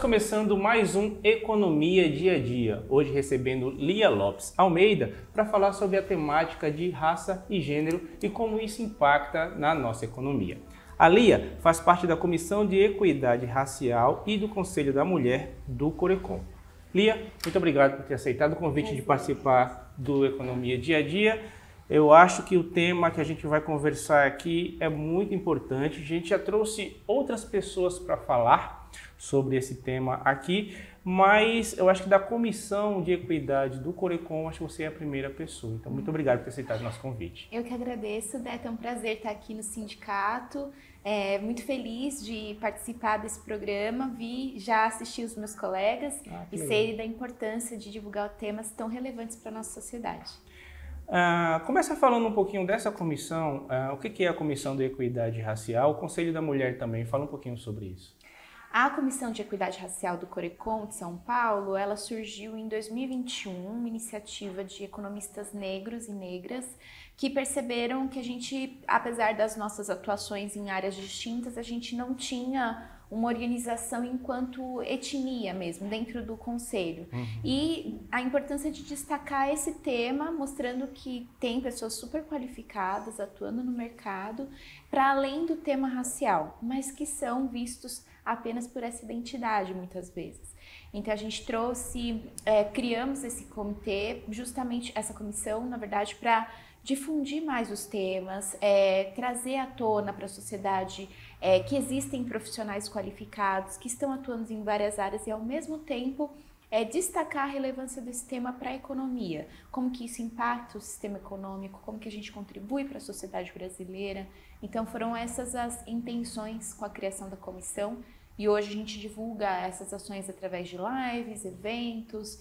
começando mais um Economia Dia a Dia, hoje recebendo Lia Lopes Almeida para falar sobre a temática de raça e gênero e como isso impacta na nossa economia. A Lia faz parte da Comissão de Equidade Racial e do Conselho da Mulher do Corecon. Lia, muito obrigado por ter aceitado o convite de participar do Economia Dia a Dia. Eu acho que o tema que a gente vai conversar aqui é muito importante. A gente já trouxe outras pessoas para falar sobre esse tema aqui, mas eu acho que da Comissão de Equidade do Corecon, acho que você é a primeira pessoa. Então, muito obrigado por ter aceitado o nosso convite. Eu que agradeço, Beto. É um prazer estar aqui no sindicato. Muito feliz de participar desse programa. Já assisti os meus colegas e sei da importância de divulgar temas tão relevantes para a nossa sociedade. Começa falando um pouquinho dessa comissão, o que é a Comissão de Equidade Racial, o Conselho da Mulher também, fala um pouquinho sobre isso. A Comissão de Equidade Racial do Corecon de São Paulo, ela surgiu em 2021, uma iniciativa de economistas negros e negras que perceberam que a gente, apesar das nossas atuações em áreas distintas, a gente não tinha uma organização enquanto etnia mesmo, dentro do conselho. E a importância de destacar esse tema, mostrando que tem pessoas super qualificadas atuando no mercado, para além do tema racial, mas que são vistos apenas por essa identidade, muitas vezes. Então, a gente criamos esse comitê, justamente essa comissão, na verdade, para difundir mais os temas, trazer à tona para a sociedade que existem profissionais qualificados, que estão atuando em várias áreas e, ao mesmo tempo, destacar a relevância desse tema para a economia, como que isso impacta o sistema econômico, como que a gente contribui para a sociedade brasileira. Então, foram essas as intenções com a criação da comissão. E hoje a gente divulga essas ações através de lives, eventos,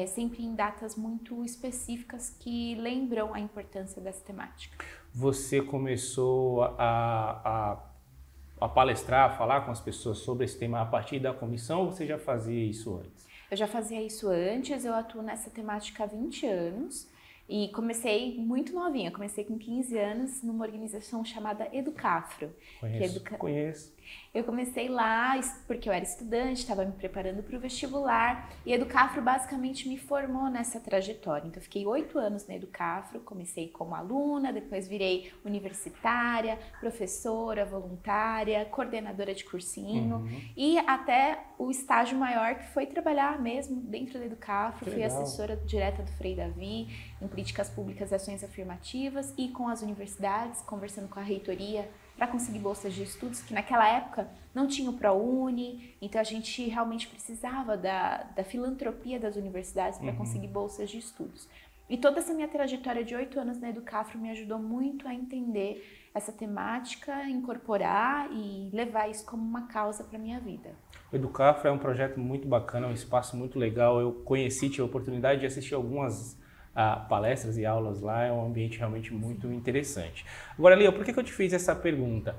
sempre em datas muito específicas que lembram a importância dessa temática. Você começou a palestrar, a falar com as pessoas sobre esse tema a partir da comissão, ou você já fazia isso antes? Eu já fazia isso antes, eu atuo nessa temática há 20 anos. E comecei muito novinha, comecei com 15 anos numa organização chamada Educafro. Conheço. Eu comecei lá porque eu era estudante, estava me preparando para o vestibular e Educafro basicamente me formou nessa trajetória. Então eu fiquei 8 anos na Educafro, comecei como aluna, depois virei universitária, professora, voluntária, coordenadora de cursinho e até o estágio maior que foi trabalhar mesmo dentro da Educafro. Fui assessora direta do Frei Davi em políticas públicas e ações afirmativas e com as universidades, conversando com a reitoria para conseguir bolsas de estudos, que naquela época não tinha o ProUni, então a gente realmente precisava da filantropia das universidades para conseguir bolsas de estudos. E toda essa minha trajetória de 8 anos na Educafro me ajudou muito a entender essa temática, incorporar e levar isso como uma causa para a minha vida. O Educafro é um projeto muito bacana, é um espaço muito legal. Eu tive a oportunidade de assistir algumas palestras e aulas lá, é um ambiente realmente muito interessante. Agora, Lia, por que eu te fiz essa pergunta?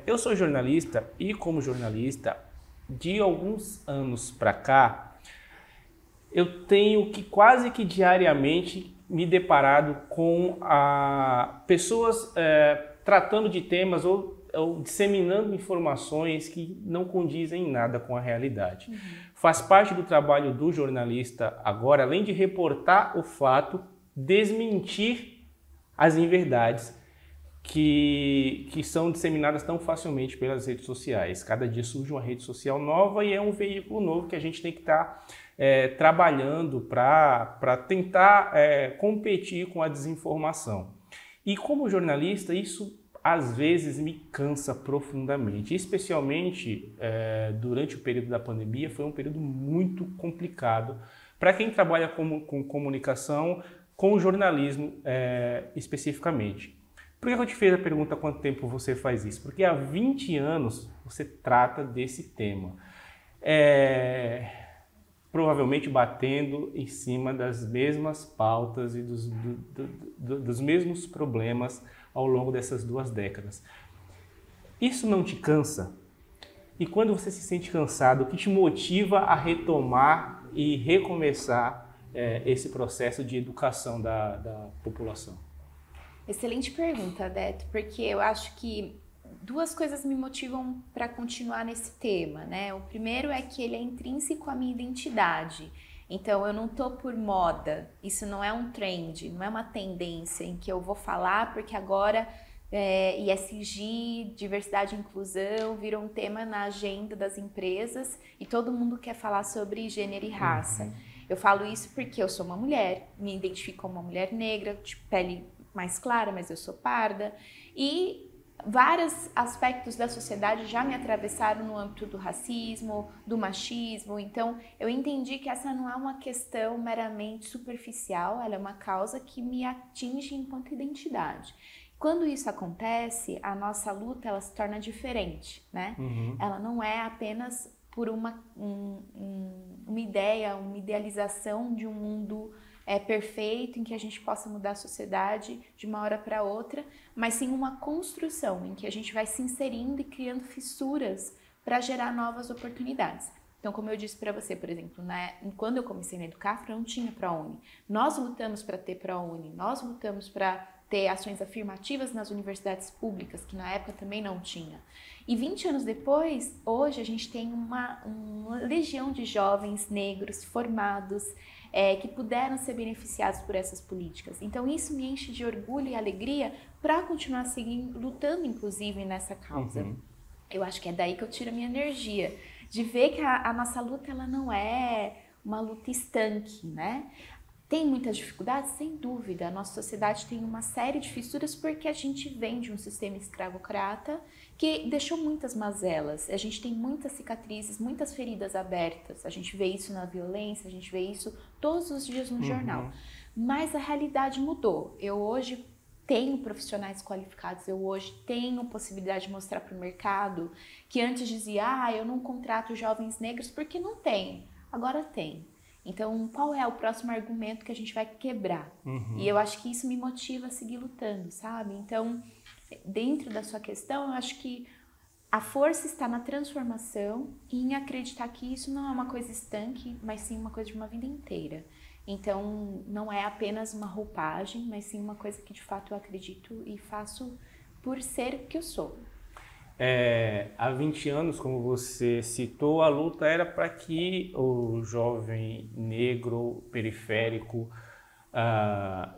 Eu sou jornalista e, como jornalista, de alguns anos para cá, eu tenho que quase que diariamente me deparado com pessoas tratando de temas ou disseminando informações que não condizem em nada com a realidade. Faz parte do trabalho do jornalista agora, além de reportar o fato, desmentir as inverdades que são disseminadas tão facilmente pelas redes sociais. Cada dia surge uma rede social nova e é um veículo novo que a gente tem que estar trabalhando para tentar competir com a desinformação. E como jornalista, isso às vezes me cansa profundamente, especialmente durante o período da pandemia. Foi um período muito complicado para quem trabalha com comunicação, com jornalismo especificamente. Por que eu te fiz a pergunta há quanto tempo você faz isso? Porque há 20 anos você trata desse tema, provavelmente batendo em cima das mesmas pautas e dos mesmos problemas ao longo dessas 2 décadas. Isso não te cansa? E quando você se sente cansado, o que te motiva a retomar e recomeçar esse processo de educação da população? Excelente pergunta, Beto, porque eu acho que duas coisas me motivam para continuar nesse tema, né? O primeiro é que ele é intrínseco à minha identidade. Então, eu não tô por moda, isso não é um trend, não é uma tendência em que eu vou falar porque agora ESG, diversidade e inclusão, virou um tema na agenda das empresas e todo mundo quer falar sobre gênero e raça. Eu falo isso porque eu sou uma mulher, me identifico como uma mulher negra, de pele mais clara, mas eu sou parda, e vários aspectos da sociedade já me atravessaram no âmbito do racismo, do machismo, então eu entendi que essa não é uma questão meramente superficial, ela é uma causa que me atinge enquanto identidade. Quando isso acontece, a nossa luta ela se torna diferente, né? Ela não é apenas por uma ideia, uma idealização de um mundo perfeito em que a gente possa mudar a sociedade de uma hora para outra, mas sim uma construção em que a gente vai se inserindo e criando fissuras para gerar novas oportunidades. Então, como eu disse para você, por exemplo, quando eu comecei na Educafro, não tinha ProUni. Nós lutamos para ter ProUni, nós lutamos para ter ações afirmativas nas universidades públicas, que na época também não tinha. E 20 anos depois, hoje a gente tem uma legião de jovens negros formados, que puderam ser beneficiados por essas políticas. Então isso me enche de orgulho e alegria para continuar seguindo, lutando inclusive nessa causa. Eu acho que é daí que eu tiro a minha energia, de ver que a nossa luta ela não é uma luta estanque, né? Tem muitas dificuldades? Sem dúvida. A nossa sociedade tem uma série de fissuras porque a gente vem de um sistema escravocrata que deixou muitas mazelas. A gente tem muitas cicatrizes, muitas feridas abertas. A gente vê isso na violência, a gente vê isso todos os dias no jornal. Mas a realidade mudou. Eu hoje tenho profissionais qualificados, eu hoje tenho possibilidade de mostrar para o mercado que antes dizia, eu não contrato jovens negros porque não tem. Agora tem. Então, qual é o próximo argumento que a gente vai quebrar? E eu acho que isso me motiva a seguir lutando, sabe? Então, dentro da sua questão, eu acho que a força está na transformação e em acreditar que isso não é uma coisa estanque, mas sim uma coisa de uma vida inteira. Então, não é apenas uma roupagem, mas sim uma coisa que de fato eu acredito e faço por ser o que eu sou. Há 20 anos, como você citou, a luta era para que o jovem negro periférico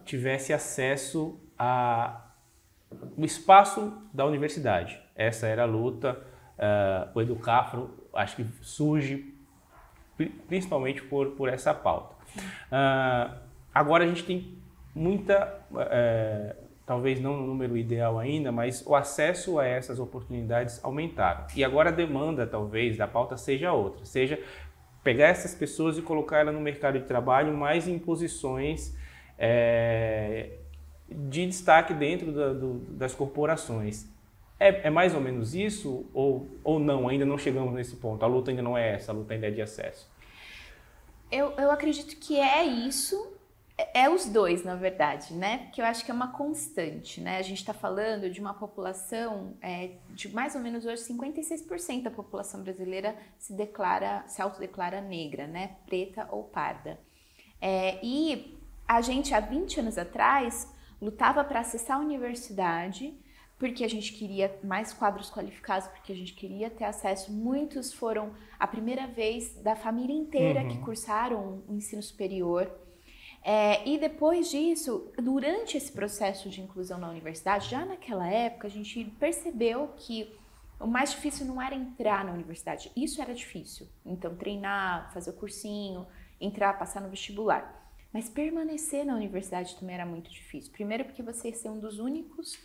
tivesse acesso ao espaço da universidade. Essa era a luta. O Educafro, acho que surge principalmente por essa pauta. Agora a gente tem muita... talvez não no número ideal ainda, mas o acesso a essas oportunidades aumentaram. E agora a demanda, talvez, da pauta seja outra, seja pegar essas pessoas e colocar elas no mercado de trabalho, mais em posições de destaque dentro das corporações. É mais ou menos isso ou não? Ainda não chegamos nesse ponto? A luta ainda não é essa, a luta ainda é de acesso. Eu acredito que é isso. É os dois, na verdade, né? Porque eu acho que é uma constante, né? A gente está falando de uma população de mais ou menos hoje 56% da população brasileira se autodeclara negra, né? Preta ou parda. E a gente, há 20 anos atrás, lutava para acessar a universidade porque a gente queria mais quadros qualificados, porque a gente queria ter acesso. Muitos foram a primeira vez da família inteira que cursaram o ensino superior. E depois disso, durante esse processo de inclusão na universidade, já naquela época, a gente percebeu que o mais difícil não era entrar na universidade. Isso era difícil. Então, treinar, fazer o cursinho, entrar, passar no vestibular. Mas permanecer na universidade também era muito difícil. Primeiro porque você ia ser um dos únicos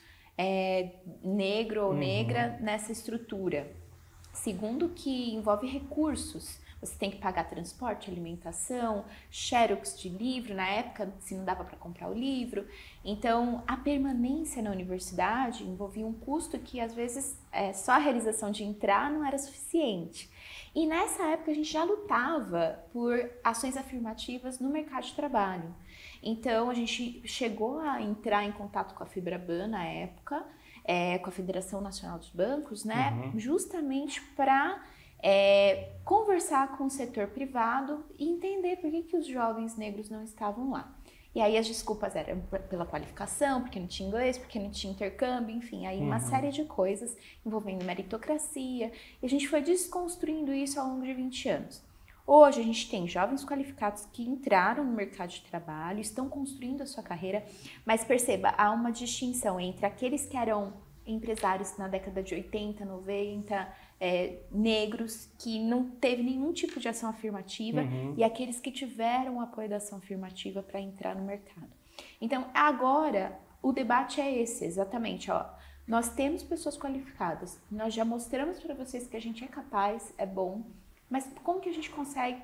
negro ou negra nessa estrutura. Segundo que envolve recursos. Você tem que pagar transporte, alimentação, xerox de livro, na época se não dava para comprar o livro. Então, a permanência na universidade envolvia um custo que às vezes só a realização de entrar não era suficiente. E nessa época a gente já lutava por ações afirmativas no mercado de trabalho. Então, a gente chegou a entrar em contato com a FEBRABAN na época, com a Federação Nacional dos Bancos, né? Justamente para conversar com o setor privado e entender por que os jovens negros não estavam lá. E aí as desculpas eram pela qualificação, porque não tinha inglês, porque não tinha intercâmbio, enfim, aí uma série de coisas envolvendo meritocracia. E a gente foi desconstruindo isso ao longo de 20 anos. Hoje a gente tem jovens qualificados que entraram no mercado de trabalho, estão construindo a sua carreira, mas perceba, há uma distinção entre aqueles que eram empresários na década de 80, 90, negros, que não teve nenhum tipo de ação afirmativa, e aqueles que tiveram o apoio da ação afirmativa para entrar no mercado. Então, agora, o debate é esse, exatamente, ó. Nós temos pessoas qualificadas, nós já mostramos para vocês que a gente é capaz, é bom, mas como que a gente consegue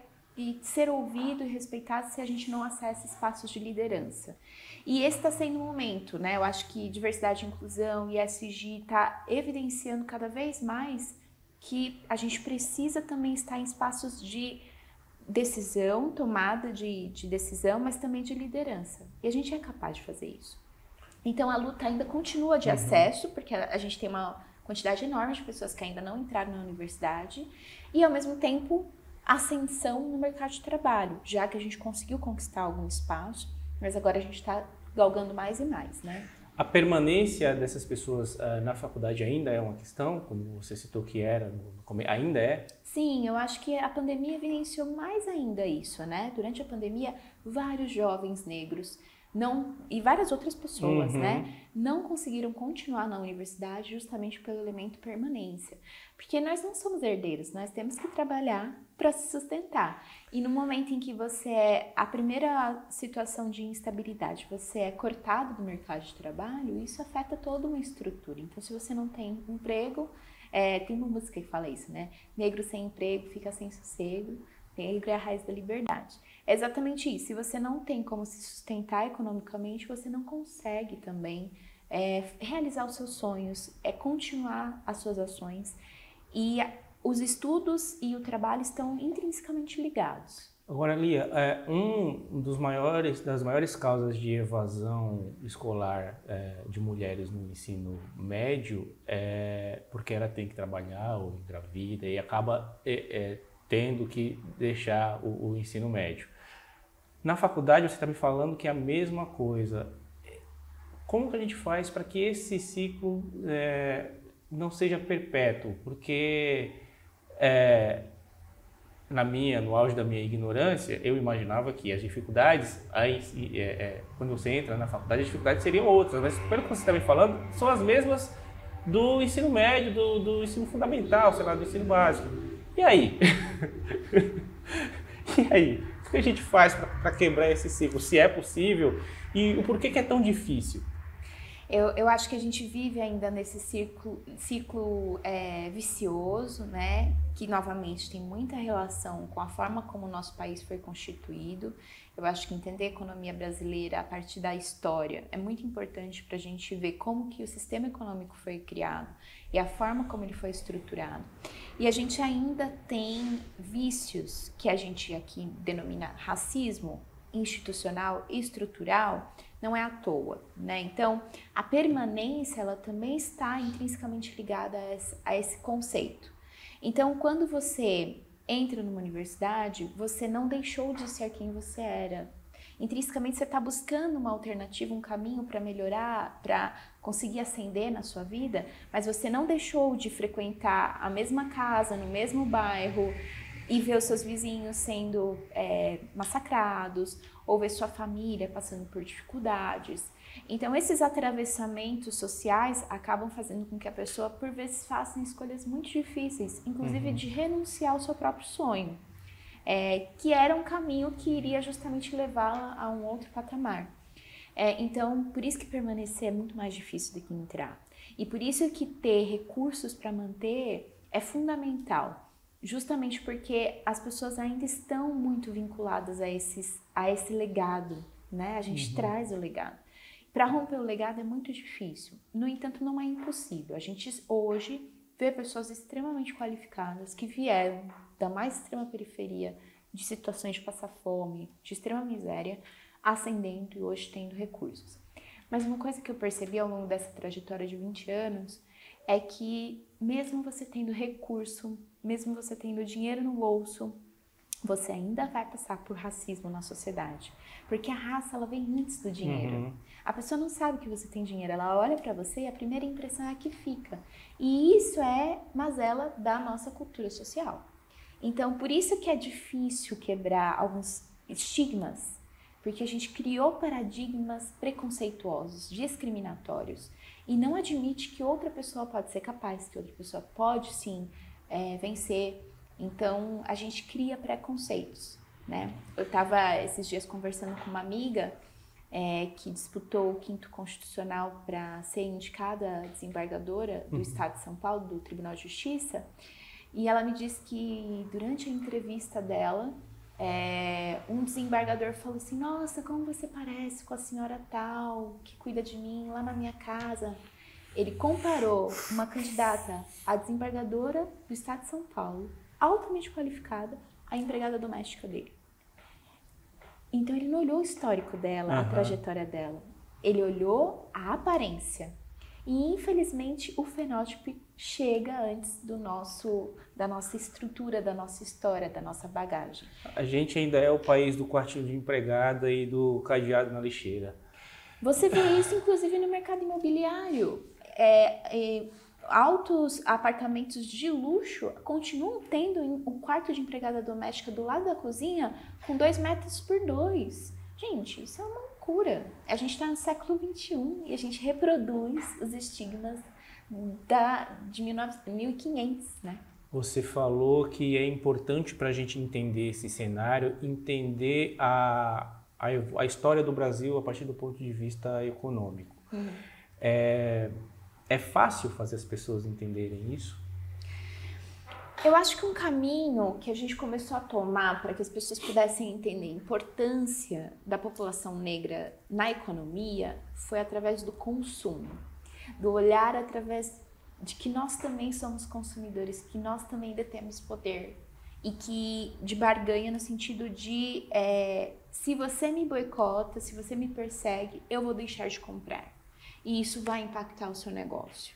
ser ouvido e respeitado se a gente não acessa espaços de liderança? E esse está sendo um momento, né? Eu acho que diversidade e inclusão e ESG está evidenciando cada vez mais que a gente precisa também estar em espaços de decisão, tomada de decisão, mas também de liderança. E a gente é capaz de fazer isso. Então a luta ainda continua de acesso, porque a gente tem uma quantidade enorme de pessoas que ainda não entraram na universidade, e ao mesmo tempo ascensão no mercado de trabalho, já que a gente conseguiu conquistar algum espaço, mas agora a gente está galgando mais e mais, né? A permanência dessas pessoas na faculdade ainda é uma questão, como você citou que era, ainda é? Sim, eu acho que a pandemia evidenciou mais ainda isso, né? Durante a pandemia, vários jovens negros e várias outras pessoas, né, não conseguiram continuar na universidade justamente pelo elemento permanência. Porque nós não somos herdeiros, nós temos que trabalhar para se sustentar. E no momento em que a primeira situação de instabilidade, você é cortado do mercado de trabalho, isso afeta toda uma estrutura. Então, se você não tem emprego, tem uma música que fala isso, né? Negro sem emprego fica sem sossego, negro é a raiz da liberdade. É exatamente isso. Se você não tem como se sustentar economicamente, você não consegue também realizar os seus sonhos, das suas ações. E os estudos e o trabalho estão intrinsecamente ligados. Agora, Lia, das maiores causas de evasão escolar de mulheres no ensino médio é porque ela tem que trabalhar ou engravida e acaba tendo que deixar o ensino médio. Na faculdade você está me falando que é a mesma coisa. Como que a gente faz para que esse ciclo não seja perpétuo? Porque no auge da minha ignorância, eu imaginava que as dificuldades, quando você entra na faculdade, as dificuldades seriam outras. Mas pelo que você está me falando, são as mesmas do ensino médio, do ensino fundamental, sei lá, do ensino básico. E aí? E aí? O que a gente faz para quebrar esse ciclo? Se é possível? E o porquê que é tão difícil? Eu acho que a gente vive ainda nesse ciclo vicioso, né? Que novamente tem muita relação com a forma como o nosso país foi constituído. Eu acho que entender a economia brasileira a partir da história é muito importante para a gente ver como que o sistema econômico foi criado e a forma como ele foi estruturado. E a gente ainda tem vícios que a gente aqui denomina racismo institucional e estrutural, não é à toa, né? Então, a permanência, ela também está intrinsecamente ligada a esse conceito. Então, quando você entra numa universidade, você não deixou de ser quem você era. Intrinsecamente, você está buscando uma alternativa, um caminho para melhorar, para conseguir ascender na sua vida, mas você não deixou de frequentar a mesma casa, no mesmo bairro, e ver os seus vizinhos sendo massacrados, ou ver sua família passando por dificuldades. Então, esses atravessamentos sociais acabam fazendo com que a pessoa, por vezes, faça escolhas muito difíceis, inclusive de renunciar ao seu próprio sonho, que era um caminho que iria justamente levá-la a um outro patamar. Então, por isso que permanecer é muito mais difícil do que entrar. E por isso que ter recursos para manter é fundamental. Justamente porque as pessoas ainda estão muito vinculadas a esse legado, né? A gente traz o legado. Para romper o legado é muito difícil. No entanto, não é impossível. A gente hoje vê pessoas extremamente qualificadas que vieram da mais extrema periferia, de situações de passar fome, de extrema miséria, ascendendo e hoje tendo recursos. Mas uma coisa que eu percebi ao longo dessa trajetória de 20 anos é que mesmo você tendo recurso, mesmo você tendo dinheiro no bolso, você ainda vai passar por racismo na sociedade. Porque a raça, ela vem antes do dinheiro. A pessoa não sabe que você tem dinheiro, ela olha pra você e a primeira impressão é a que fica. E isso é mazela da nossa cultura social. Então, por isso que é difícil quebrar alguns estigmas, porque a gente criou paradigmas preconceituosos, discriminatórios, e não admite que outra pessoa pode ser capaz, que outra pessoa pode sim vencer. Então, a gente cria preconceitos, né? Eu estava esses dias conversando com uma amiga que disputou o 5º Constitucional para ser indicada desembargadora do Estado de São Paulo, do Tribunal de Justiça, e ela me disse que durante a entrevista dela, um desembargador falou assim: nossa, como você parece com a senhora tal, que cuida de mim lá na minha casa. Ele comparou uma candidata a desembargadora do Estado de São Paulo, altamente qualificada, à empregada doméstica dele. Então ele não olhou o histórico dela, a trajetória dela. Ele olhou a aparência. E infelizmente o fenótipo chega antes da nossa estrutura, da nossa história, da nossa bagagem. A gente ainda é o país do quartinho de empregada e do cadeado na lixeira. Você vê isso inclusive no mercado imobiliário. Altos apartamentos de luxo continuam tendo um quarto de empregada doméstica do lado da cozinha com 2 metros por 2. Gente, isso é uma loucura. A gente está no século XXI e a gente reproduz os estigmas de 1500, né? Você falou que é importante para a gente entender esse cenário, entender a história do Brasil a partir do ponto de vista econômico. É fácil fazer as pessoas entenderem isso? Eu acho que um caminho que a gente começou a tomar para que as pessoas pudessem entender a importância da população negra na economia foi através do consumo, do olhar através de que nós também somos consumidores, que nós também detemos poder e que de barganha no sentido de se você me boicota, se você me persegue, eu vou deixar de comprar. E isso vai impactar o seu negócio.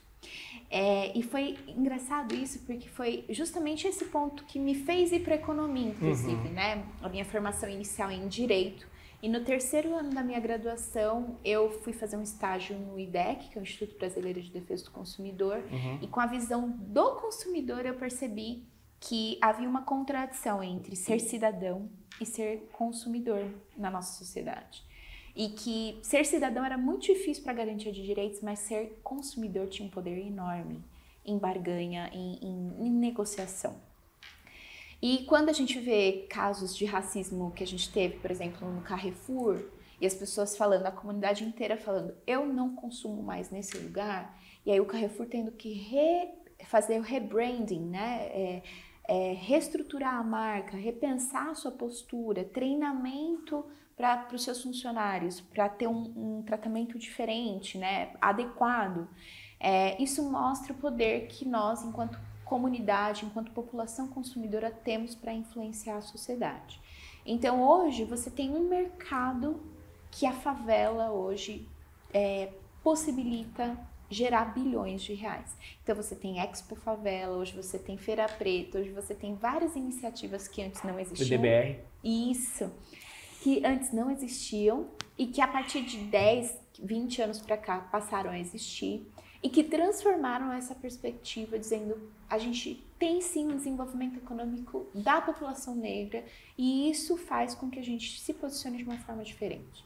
E foi engraçado isso, porque foi justamente esse ponto que me fez ir para a economia, inclusive, né? A minha formação inicial é em Direito. E no 3º ano da minha graduação, eu fui fazer um estágio no IDEC, que é o Instituto Brasileiro de Defesa do Consumidor. E com a visão do consumidor, eu percebi que havia uma contradição entre ser cidadão e ser consumidor na nossa sociedade. E que ser cidadão era muito difícil para garantia de direitos, mas ser consumidor tinha um poder enorme em barganha, em negociação. E quando a gente vê casos de racismo que a gente teve, por exemplo, no Carrefour, e as pessoas falando, a comunidade inteira falando, eu não consumo mais nesse lugar, e aí o Carrefour tendo que fazer o rebranding, né? Reestruturar a marca, repensar a sua postura, treinamento para os seus funcionários, para ter um tratamento diferente, né, adequado. Isso mostra o poder que nós, enquanto comunidade, enquanto população consumidora, temos para influenciar a sociedade. Então, hoje, você tem um mercado que a favela hoje possibilita gerar bilhões de reais. Então você tem Expo Favela, hoje você tem Feira Preta, hoje você tem várias iniciativas que antes não existiam. DBR. Isso, que antes não existiam e que a partir de 10, 20 anos para cá passaram a existir e que transformaram essa perspectiva dizendo a gente tem sim um desenvolvimento econômico da população negra e isso faz com que a gente se posicione de uma forma diferente.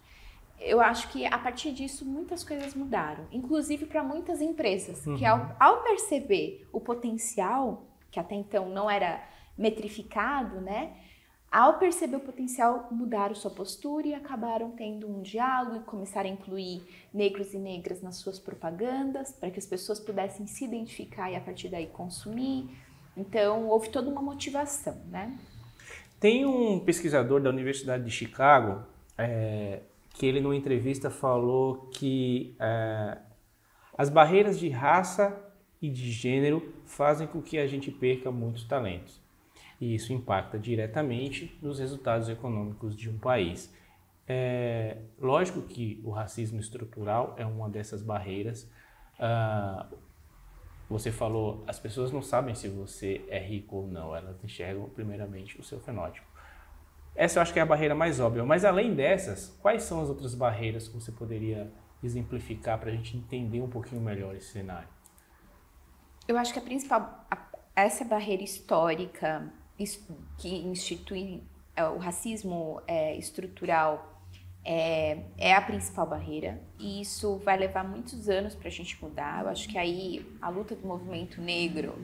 Eu acho que a partir disso muitas coisas mudaram, inclusive para muitas empresas, que ao perceber o potencial, que até então não era metrificado, né? Ao perceber o potencial, mudaram sua postura e acabaram tendo um diálogo e começaram a incluir negros e negras nas suas propagandas, para que as pessoas pudessem se identificar e a partir daí consumir. Então, houve toda uma motivação, né? Tem um pesquisador da Universidade de Chicago, que ele numa entrevista falou que as barreiras de raça e de gênero fazem com que a gente perca muitos talentos. E isso impacta diretamente nos resultados econômicos de um país. Lógico que o racismo estrutural é uma dessas barreiras. Você falou, as pessoas não sabem se você é rico ou não, elas enxergam primeiramente o seu fenótipo. Essa eu acho que é a barreira mais óbvia. Mas além dessas, quais são as outras barreiras que você poderia exemplificar para a gente entender um pouquinho melhor esse cenário? Eu acho que a principal, essa barreira histórica que institui o racismo estrutural é a principal barreira, e isso vai levar muitos anos para a gente mudar. Eu acho que aí a luta do movimento negro,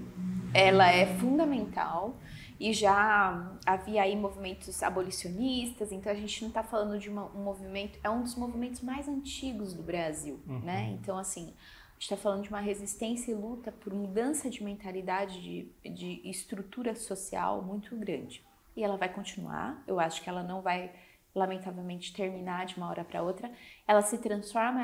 ela é fundamental, e já havia aí movimentos abolicionistas, então a gente não está falando de um movimento, é um dos movimentos mais antigos do Brasil, né? Então, assim, a gente está falando de uma resistência e luta por mudança de mentalidade, de estrutura social muito grande. E ela vai continuar, eu acho que ela não vai, lamentavelmente, terminar de uma hora para outra. Ela se transforma,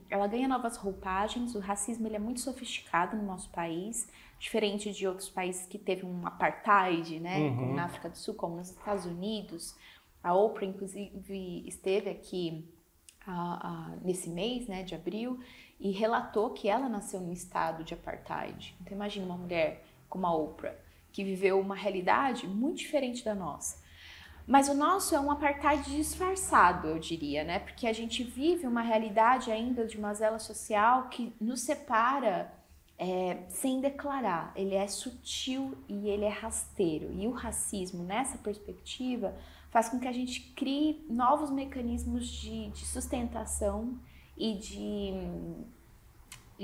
ela ganha novas roupagens. O racismo, ele é muito sofisticado no nosso país, diferente de outros países que teve um apartheid, né? Como na África do Sul, como nos Estados Unidos. A Oprah, inclusive, esteve aqui nesse mês, né, de abril, e relatou que ela nasceu num estado de apartheid. Então imagina uma mulher como a Oprah, que viveu uma realidade muito diferente da nossa. Mas o nosso é um apartheid disfarçado, eu diria, né? Porque a gente vive uma realidade ainda de mazela social que nos separa sem declarar. Ele é sutil e ele é rasteiro. E o racismo, nessa perspectiva, faz com que a gente crie novos mecanismos de sustentação e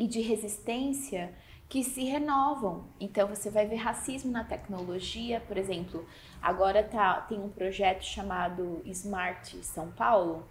de resistência que se renovam. Então você vai ver racismo na tecnologia, por exemplo, agora tem um projeto chamado Smart São Paulo,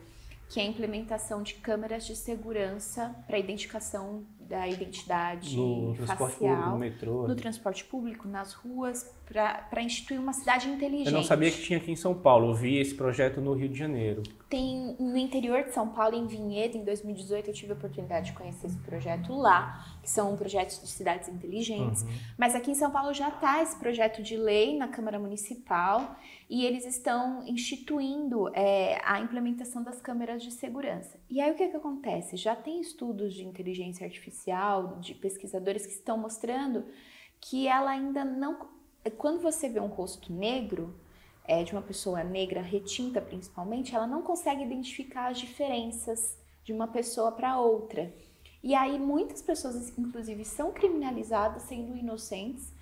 que é a implementação de câmeras de segurança para identificação da identidade no transporte facial, público, no metrô, no transporte público, nas ruas, para instituir uma cidade inteligente. Eu não sabia que tinha aqui em São Paulo, eu vi esse projeto no Rio de Janeiro. Tem no interior de São Paulo, em Vinhedo, em 2018, eu tive a oportunidade de conhecer esse projeto lá, que são projetos de cidades inteligentes. Mas aqui em São Paulo já está esse projeto de lei na Câmara Municipal, e eles estão instituindo a implementação das câmeras de segurança. E aí o que acontece? Já tem estudos de inteligência artificial, de pesquisadores que estão mostrando que ela ainda não... Quando você vê um rosto negro, de uma pessoa negra, retinta principalmente, ela não consegue identificar as diferenças de uma pessoa para outra. E aí muitas pessoas, inclusive, são criminalizadas sendo inocentes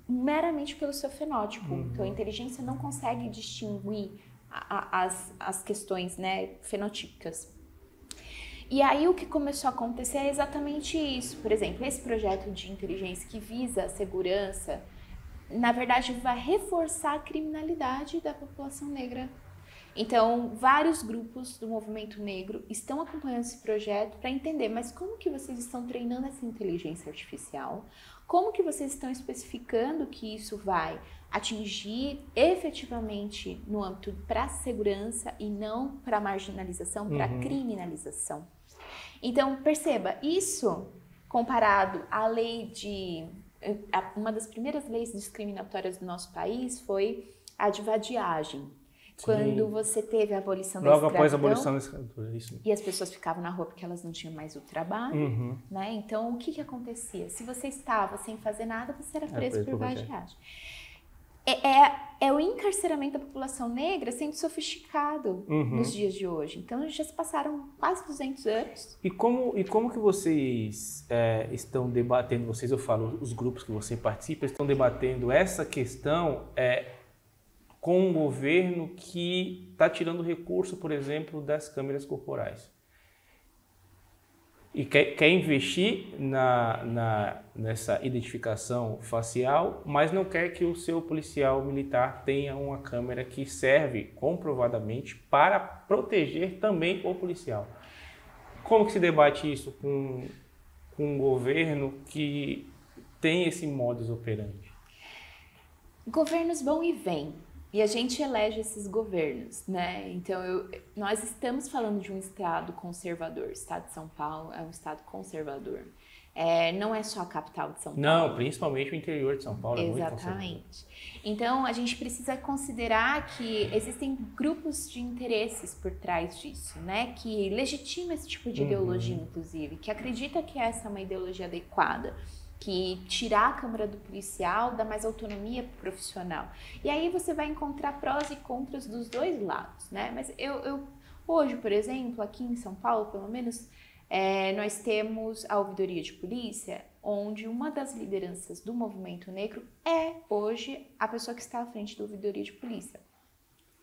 meramente pelo seu fenótipo. Então a inteligência não consegue distinguir as questões, né, fenotípicas. E aí o que começou a acontecer é exatamente isso. Por exemplo, esse projeto de inteligência que visa a segurança, na verdade, vai reforçar a criminalidade da população negra. Então, vários grupos do movimento negro estão acompanhando esse projeto para entender, mas como que vocês estão treinando essa inteligência artificial? Como que vocês estão especificando que isso vai atingir efetivamente no âmbito para a segurança e não para a marginalização, para a criminalização? Então, perceba, isso comparado à lei de... Uma das primeiras leis discriminatórias do nosso país foi a de vadiagem. Quando você teve a abolição da escravidão. Logo após a abolição da escravidão, isso. E as pessoas ficavam na rua porque elas não tinham mais o trabalho, né? Então, o que acontecia? Se você estava sem fazer nada, você era preso por vadiagem. É o encarceramento da população negra sendo sofisticado nos dias de hoje. Então, já se passaram quase 200 anos. E como que vocês estão debatendo, eu falo, os grupos que você participa, estão debatendo essa questão com um governo que está tirando recurso, por exemplo, das câmeras corporais? E quer investir nessa identificação facial, mas não quer que o seu policial militar tenha uma câmera que serve comprovadamente para proteger também o policial. Como que se debate isso com um governo que tem esse modus operandi? Governos vão e vêm. E a gente elege esses governos, né? Então, nós estamos falando de um estado conservador. O estado de São Paulo é um estado conservador. Não é só a capital de São Paulo. Não, principalmente o interior de São Paulo é muito conservador. Exatamente. Então, a gente precisa considerar que existem grupos de interesses por trás disso, né? Que legitima esse tipo de ideologia, inclusive, que acredita que essa é uma ideologia adequada. que tirar a câmara do policial dá mais autonomia pro profissional. E aí você vai encontrar prós e contras dos dois lados, né? Mas eu hoje, por exemplo, aqui em São Paulo, pelo menos, nós temos a ouvidoria de polícia, onde uma das lideranças do movimento negro é hoje a pessoa que está à frente da ouvidoria de polícia,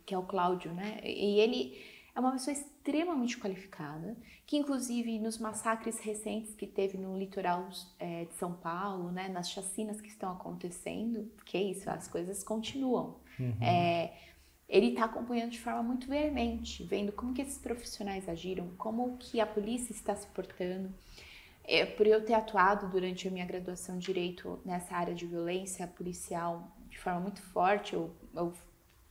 que é o Cláudio, né? E ele é uma pessoa extremamente qualificada, que inclusive nos massacres recentes que teve no litoral de São Paulo, né, nas chacinas que estão acontecendo, porque é isso, as coisas continuam. Ele está acompanhando de forma muito veemente, vendo como que esses profissionais agiram, como que a polícia está se portando. Por eu ter atuado durante a minha graduação de Direito nessa área de violência policial de forma muito forte, eu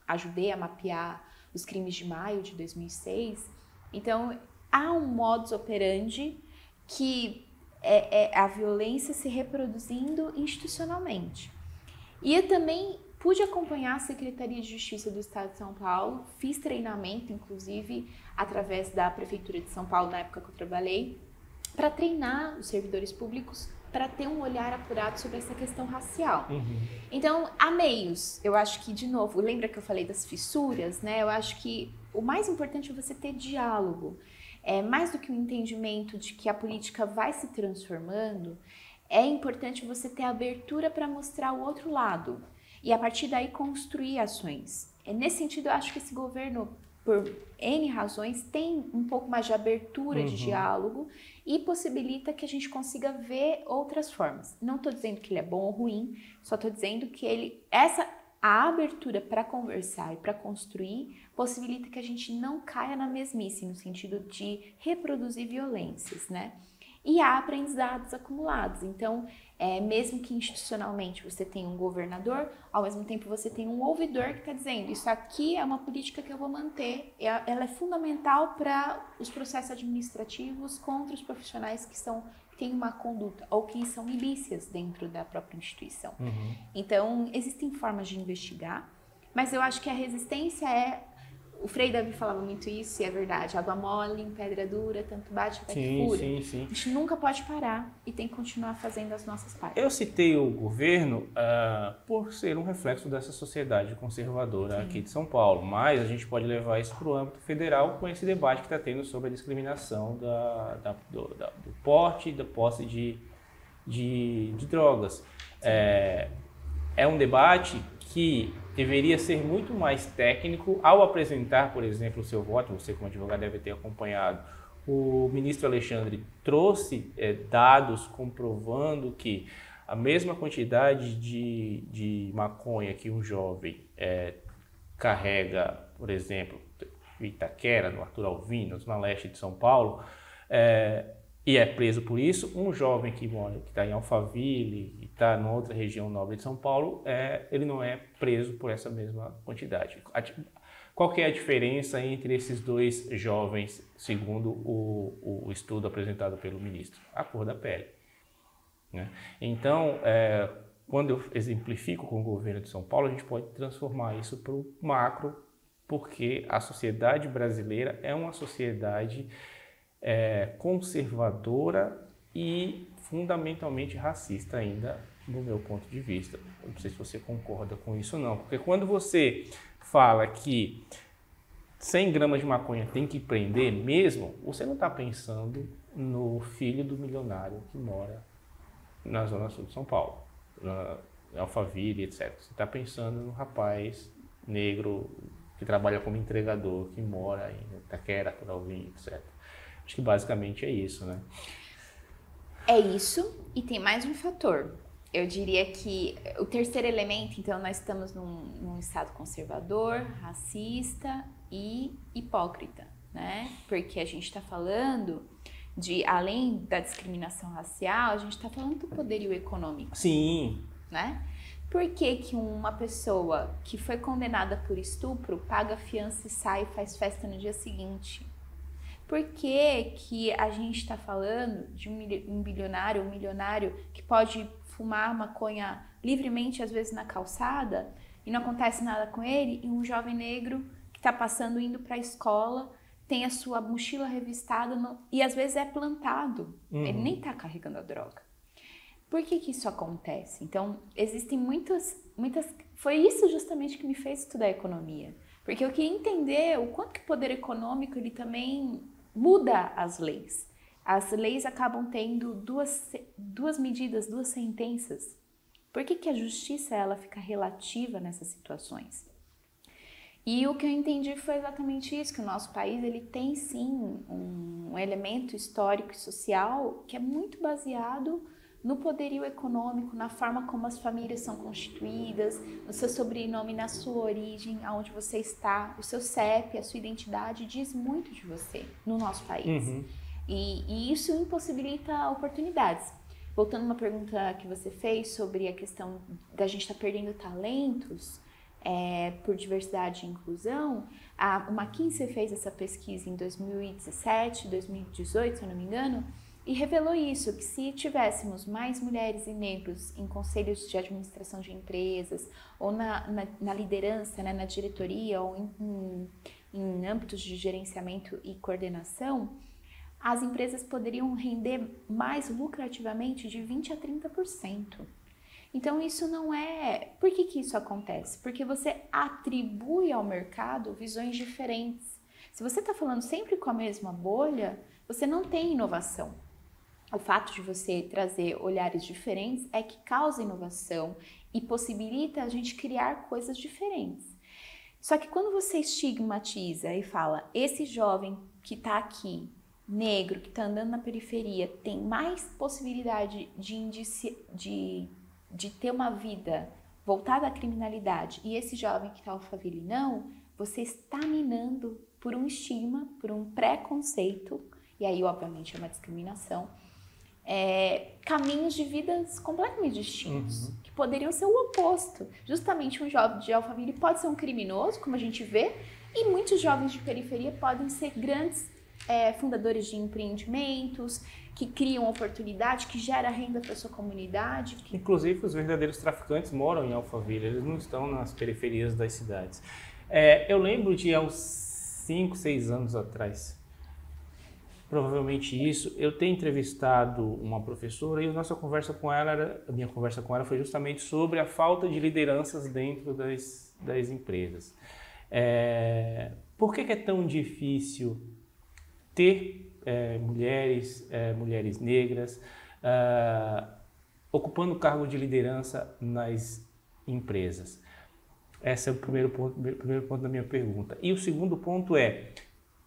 ajudei a mapear os crimes de maio de 2006. Então, há um modus operandi que é a violência se reproduzindo institucionalmente. E eu também pude acompanhar a Secretaria de Justiça do Estado de São Paulo, fiz treinamento, inclusive, através da Prefeitura de São Paulo, na época que eu trabalhei, para treinar os servidores públicos para ter um olhar apurado sobre essa questão racial. Então, há meios. Eu acho que, de novo, lembra que eu falei das fissuras, né? Eu acho que o mais importante é você ter diálogo. Mais do que o entendimento de que a política vai se transformando, é importante você ter abertura para mostrar o outro lado e, a partir daí, construir ações. Nesse sentido, eu acho que esse governo, por N razões, tem um pouco mais de abertura de diálogo e possibilita que a gente consiga ver outras formas. Não estou dizendo que ele é bom ou ruim, só estou dizendo que a abertura para conversar e para construir possibilita que a gente não caia na mesmice, no sentido de reproduzir violências, né? E há aprendizados acumulados. Então, mesmo que institucionalmente você tenha um governador, ao mesmo tempo você tem um ouvidor que está dizendo: isso aqui é uma política que eu vou manter, ela é fundamental para os processos administrativos contra os profissionais que têm uma conduta ou que são milícias dentro da própria instituição. Então, existem formas de investigar, mas eu acho que a resistência o Frei Davi falava muito isso, e é verdade: água mole em pedra dura, tanto bate até que fura. Sim. A gente nunca pode parar e tem que continuar fazendo as nossas partes. Eu citei o governo por ser um reflexo dessa sociedade conservadora aqui de São Paulo, mas a gente pode levar isso para o âmbito federal com esse debate que está tendo sobre a discriminação do porte e da posse de drogas. É um debate que deveria ser muito mais técnico. Ao apresentar, por exemplo, o seu voto, você como advogado deve ter acompanhado, o ministro Alexandre trouxe dados comprovando que a mesma quantidade de maconha que um jovem carrega, por exemplo, em Itaquera, no Arthur Alvim, na leste de São Paulo, e é preso por isso, um jovem que está em Alphaville e está em outra região nobre de São Paulo, ele não é preso por essa mesma quantidade. Qual que é a diferença entre esses dois jovens, segundo o estudo apresentado pelo ministro? A cor da pele, né? Então, quando eu exemplifico com o governo de São Paulo, a gente pode transformar isso para o macro, porque a sociedade brasileira é uma sociedade conservadora e fundamentalmente racista ainda, do meu ponto de vista. Eu não sei se você concorda com isso ou não, porque quando você fala que 100 gramas de maconha tem que prender mesmo, você não está pensando no filho do milionário que mora na zona sul de São Paulo, em Alphaville, etc. Você está pensando no rapaz negro que trabalha como entregador, que mora em Itaquera, Arthur Alvim, etc. Acho que basicamente é isso, né? É isso, e tem mais um fator. Eu diria que o terceiro elemento, então, nós estamos num estado conservador, racista e hipócrita, né? Porque a gente está falando além da discriminação racial, a gente está falando do poderio econômico. Sim. Né? Por que uma pessoa que foi condenada por estupro paga fiança e sai e faz festa no dia seguinte? Por que a gente está falando de um bilionário, um milionário que pode fumar maconha livremente, às vezes na calçada, e não acontece nada com ele, e um jovem negro que está passando, indo para a escola, tem a sua mochila revistada e às vezes é plantado. Ele nem está carregando a droga. por que que isso acontece? Então, existem muitas... Foi isso justamente que me fez estudar economia. Porque eu queria entender o quanto que o poder econômico, ele também muda as leis. As leis acabam tendo duas medidas, duas sentenças. Por que que a justiça, ela fica relativa nessas situações? E o que eu entendi foi exatamente isso, que o nosso país, ele tem sim um elemento histórico e social que é muito baseado no poderio econômico, na forma como as famílias são constituídas, no seu sobrenome, na sua origem, aonde você está, o seu CEP, a sua identidade diz muito de você no nosso país. E isso impossibilita oportunidades. Voltando a uma pergunta que você fez sobre a questão da gente estar perdendo talentos por diversidade e inclusão, a McKinsey fez essa pesquisa em 2017, 2018, se eu não me engano, e revelou isso, que se tivéssemos mais mulheres e negros em conselhos de administração de empresas, ou na liderança, né, na diretoria, ou em âmbitos de gerenciamento e coordenação, as empresas poderiam render mais lucrativamente de 20% a 30%. Então, isso não é... Por que que isso acontece? Porque você atribui ao mercado visões diferentes. Se você está falando sempre com a mesma bolha, você não tem inovação. O fato de você trazer olhares diferentes é que causa inovação e possibilita a gente criar coisas diferentes. Só que quando você estigmatiza e fala, esse jovem que está aqui, negro, que está andando na periferia, tem mais possibilidade de ter uma vida voltada à criminalidade, e esse jovem que está Alphaville não, você está minando por um estigma, por um preconceito, e aí obviamente é uma discriminação, caminhos de vidas completamente distintos, que poderiam ser o oposto. Justamente um jovem de Alphaville pode ser um criminoso, como a gente vê, e muitos jovens de periferia podem ser grandes fundadores de empreendimentos, que criam oportunidade, que gera renda para sua comunidade. Inclusive, os verdadeiros traficantes moram em Alphaville, eles não estão nas periferias das cidades. Eu lembro de há uns 5, 6 anos atrás, provavelmente isso, eu tenho entrevistado uma professora e a minha conversa com ela foi justamente sobre a falta de lideranças dentro das empresas. Por que é tão difícil ter mulheres negras ocupando cargo de liderança nas empresas? Esse é o primeiro ponto da minha pergunta. E o segundo ponto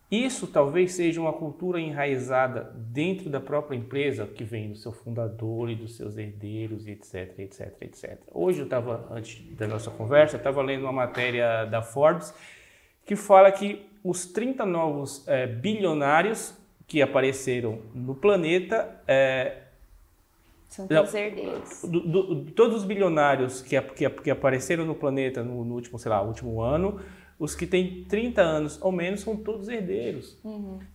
isso talvez seja uma cultura enraizada dentro da própria empresa, que vem do seu fundador e dos seus herdeiros, etc, etc, etc. Hoje antes da nossa conversa, eu estava lendo uma matéria da Forbes que fala que os 30 novos bilionários que apareceram no planeta... São todos herdeiros. Todos os bilionários que apareceram no planeta no último ano, os que têm 30 anos ou menos são todos herdeiros.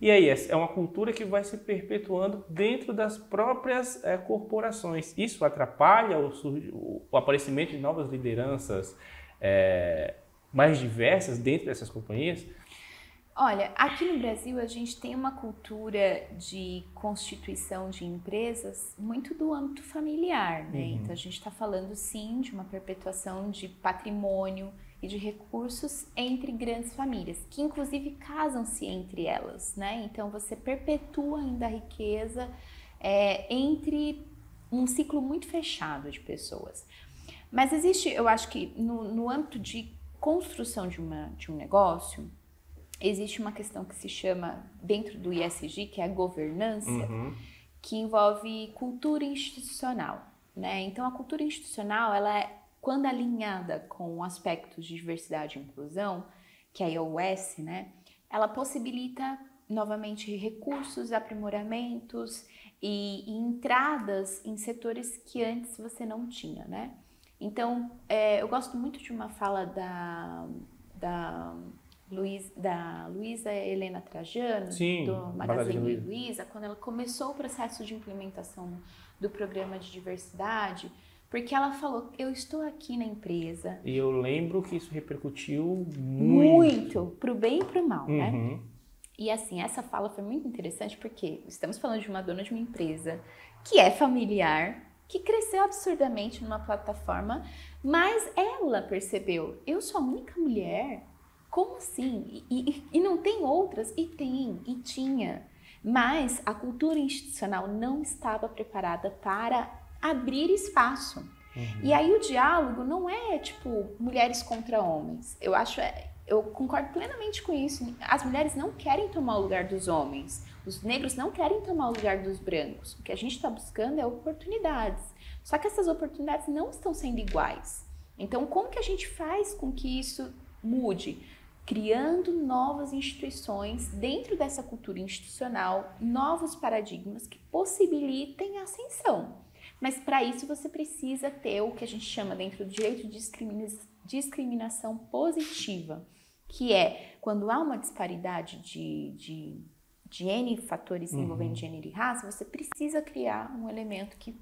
E aí, é uma cultura que vai se perpetuando dentro das próprias corporações. Isso atrapalha o aparecimento de novas lideranças mais diversas dentro dessas companhias? Olha, aqui no Brasil a gente tem uma cultura de constituição de empresas muito do âmbito familiar, né? Então a gente está falando sim de uma perpetuação de patrimônio e de recursos entre grandes famílias, que inclusive casam-se entre elas, né? Então você perpetua ainda a riqueza entre um ciclo muito fechado de pessoas. Mas existe, eu acho que no âmbito de construção de um negócio, existe uma questão que se chama, dentro do ISG, que é a governança, que envolve cultura institucional, né? Então, a cultura institucional, quando alinhada com aspectos de diversidade e inclusão, que é a OS, né? Ela possibilita, novamente, recursos, aprimoramentos e entradas em setores que antes você não tinha, né? Então, eu gosto muito de uma fala da Luísa Helena Trajano, Sim, do Magazine Luiza, quando ela começou o processo de implementação do programa de diversidade, porque ela falou, eu estou aqui na empresa. E eu lembro que isso repercutiu muito pro bem e pro mal, né? E assim, essa fala foi muito interessante porque estamos falando de uma dona de uma empresa que é familiar, que cresceu absurdamente numa plataforma, mas ela percebeu, eu sou a única mulher? Como assim? E não tem outras? E tem, e tinha. Mas a cultura institucional não estava preparada para abrir espaço. E aí o diálogo não é tipo mulheres contra homens. Eu concordo plenamente com isso. As mulheres não querem tomar o lugar dos homens. Os negros não querem tomar o lugar dos brancos. O que a gente está buscando é oportunidades. Só que essas oportunidades não estão sendo iguais. Então, como que a gente faz com que isso mude? Criando novas instituições dentro dessa cultura institucional, novos paradigmas que possibilitem a ascensão. Mas para isso você precisa ter o que a gente chama dentro do direito de discriminação positiva, que é quando há uma disparidade de N fatores envolvendo gênero e raça, você precisa criar um elemento que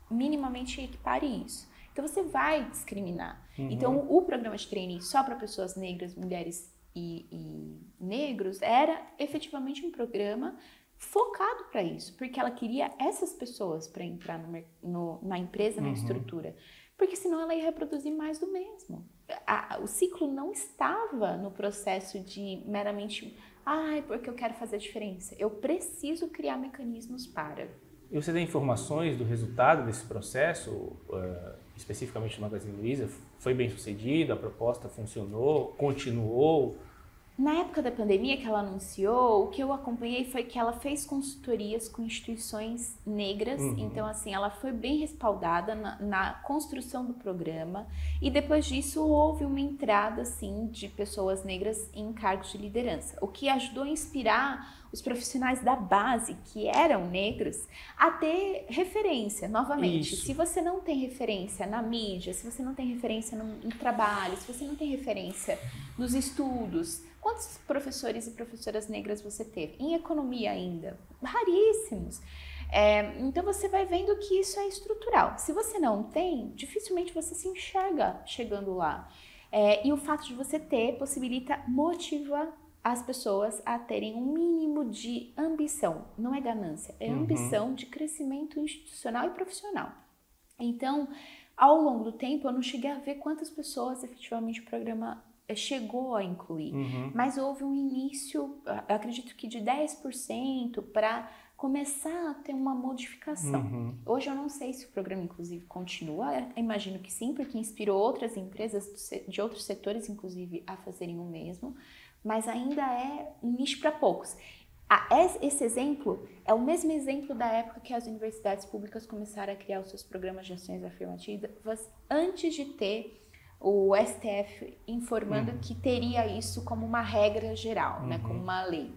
minimamente equipare isso. Então você vai discriminar. Então o programa de trainee só para pessoas negras, mulheres e negros era efetivamente um programa focado para isso, porque ela queria essas pessoas para entrar na empresa, na estrutura, porque senão ela ia reproduzir mais do mesmo. O ciclo não estava no processo de meramente, porque eu quero fazer a diferença. Eu preciso criar mecanismos para. E você tem informações do resultado desse processo, especificamente no Magazine Luiza? Foi bem sucedido? A proposta funcionou? Continuou? Na época da pandemia que ela anunciou, o que eu acompanhei foi que ela fez consultorias com instituições negras, então assim, ela foi bem respaldada na construção do programa e depois disso houve uma entrada assim de pessoas negras em cargos de liderança, o que ajudou a inspirar os profissionais da base, que eram negros, a ter referência, novamente. Isso. Se você não tem referência na mídia, se você não tem referência no trabalho, se você não tem referência nos estudos, quantos professores e professoras negras você teve? Em economia ainda? Raríssimos. Então você vai vendo que isso é estrutural. Se você não tem, dificilmente você se enxerga chegando lá. E o fato de você ter possibilita motivar as pessoas a terem um mínimo de ambição. Não é ganância, é ambição de crescimento institucional e profissional. Então, ao longo do tempo, eu não cheguei a ver quantas pessoas efetivamente o programa chegou a incluir, mas houve um início, acredito que de 10% para começar a ter uma modificação. Hoje eu não sei se o programa, inclusive, continua, imagino que sim, porque inspirou outras empresas de outros setores, inclusive, a fazerem o mesmo, mas ainda é um nicho para poucos. Esse exemplo é o mesmo exemplo da época que as universidades públicas começaram a criar os seus programas de ações afirmativas antes de ter o STF informando que teria isso como uma regra geral, né, como uma lei.